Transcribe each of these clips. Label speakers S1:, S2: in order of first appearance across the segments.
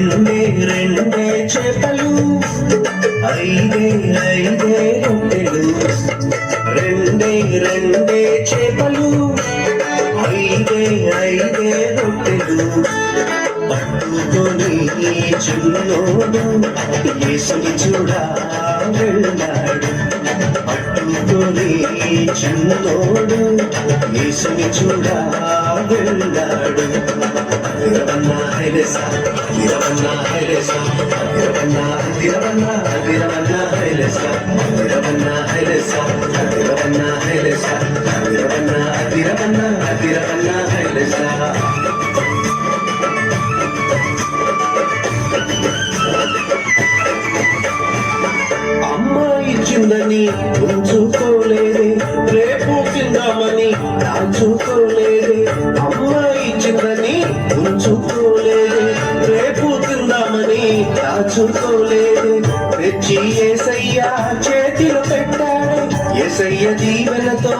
S1: రెండే రెండే చేపలు ఐదే ఐదే రొట్టెలు రెండే రెండే చేపలు ఐదే ఐదే రొట్టెలు పట్టుకొని చిన్నోడు యేసుని చూడా వెళ్ళాడు పట్టుకొని చిన్నోడు యేసుని చూడా వెళ్ళాడు అదిరవన్నా హైలేసా అదిరవన్నా హైలేసా అదిరవన్నా అదిరవన్నా అదిరవన్నా హైలేసా అదిరవన్నా హైలేసా అదిరవన్నా హైలేసా అదిరవన్నా అదిరవన్నా అదిరవన్నా హైలేసా ఇచ్చిందని ఉంచుకోలేదే రేపు తిందామని దాచుకోలేదే అమ్మాయి ఇచ్చిందని ఉంచుకోలేదే రేపు తిందామని దాచుకోలేదే తెచ్చి యేసయ్య చేతిలో పెట్టాడే యేసయ్య దీవెనతో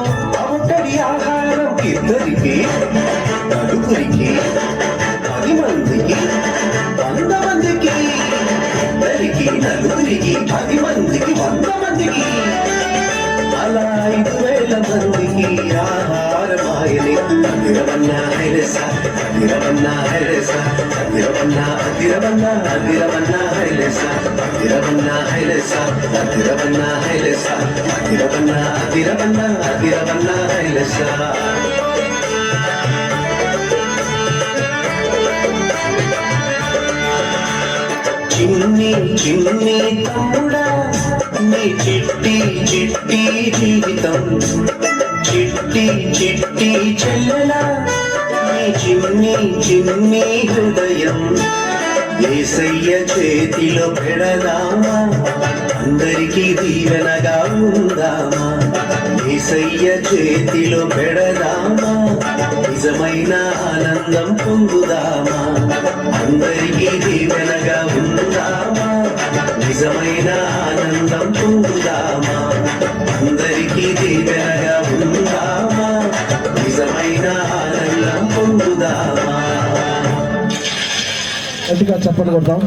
S1: ఒకటి ఆహారం ఇద్దరికి నలుగురికి 10 మందికి 100 మందికి ఇద్దరికి నలుగురికి 10 మందికి 100 మందికి అలా 5,000 మందికి ఆహారమాయని అదిరవన్నా హైలేసా అదిరవన్నా హైలేసా అదిరవన్నా అదిరవన్నా అదిరవన్నా హైలేసా అదిరవన్నా హైలేసా అదిరవన్నా హైలేసా అదిరవన్నా అదిరవన్నా అదిరవన్నా హైలేసా చిన్ని చిన్ని తమ్ముడా నీ చిట్టి చిట్టి జీవితం చిట్టి చిట్టి చెల్లెలా నీ చిన్ని చిన్ని హృదయం యేసయ్య చేతిలో పెడదామా అందరికీ దీవెనగా ఉందామా యేసయ్య చేతిలో పెడదామా నిజమైన ఆనందం పొందుదామా అందరికీ దీవెనగా ఉందామా నిజమైన ఆనందం పొందుదామా అందరికీ దీవెనగా ఉందామా నిజమైన ఆనందం పొందుదామా
S2: గట్టిగా చప్పట్లు కొడతాం.